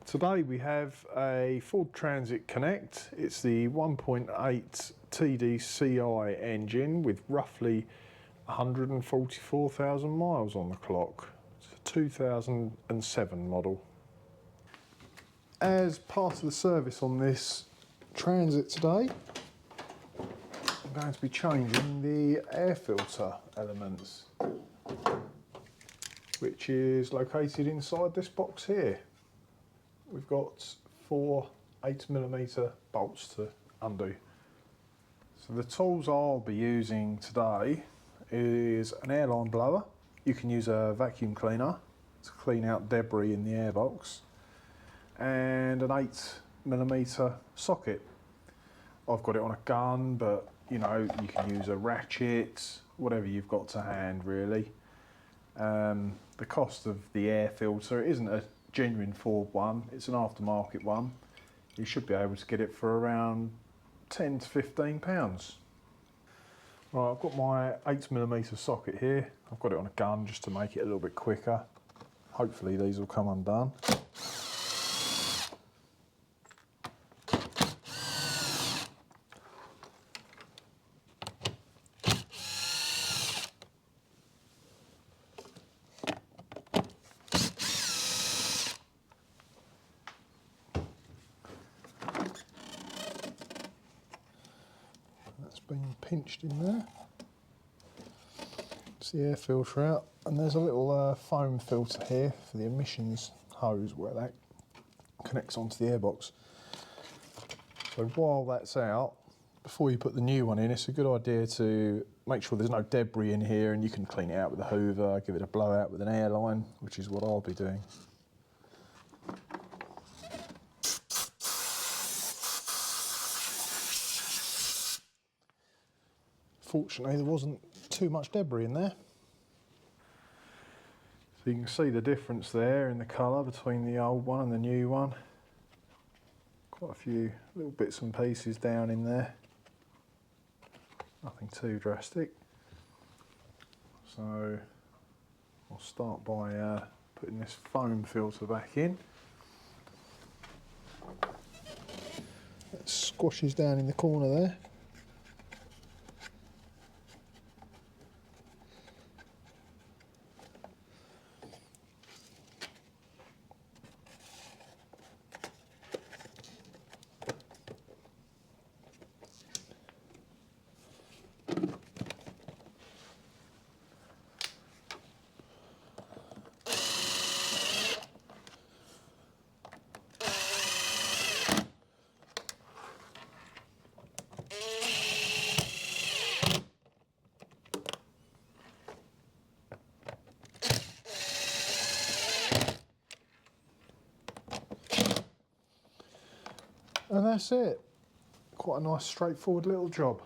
Today we have a Ford Transit Connect. It's the 1.8 TDCi engine with roughly 144,000 miles on the clock. It's a 2007 model. As part of the service on this Transit today, I'm going to be changing the air filter elements, which is located inside this box here. We've got 4 8mm bolts to undo. So the tools I'll be using today is an airline blower. You can use a vacuum cleaner to clean out debris in the airbox, and an 8mm socket. I've got it on a gun, but you know, you can use a ratchet, whatever you've got to hand really. The cost of the air filter isn't a genuine Ford one, it's an aftermarket one. You should be able to get it for around £10 to £15. Right, I've got my 8mm socket here. I've got it on a gun just to make it a little bit quicker. Hopefully these will come undone. That's been pinched in there. It's the air filter out, and there's a little foam filter here for the emissions hose where that connects onto the airbox. So while that's out, before you put the new one in, it's a good idea to make sure there's no debris in here, and you can clean it out with a hoover, give it a blowout with an airline, which is what I'll be doing. Fortunately, there wasn't too much debris in there. So you can see the difference there in the colour between the old one and the new one. Quite a few little bits and pieces down in there. Nothing too drastic. So I'll start by putting this foam filter back in. That squashes down in the corner there. And that's it. Quite a nice straightforward little job.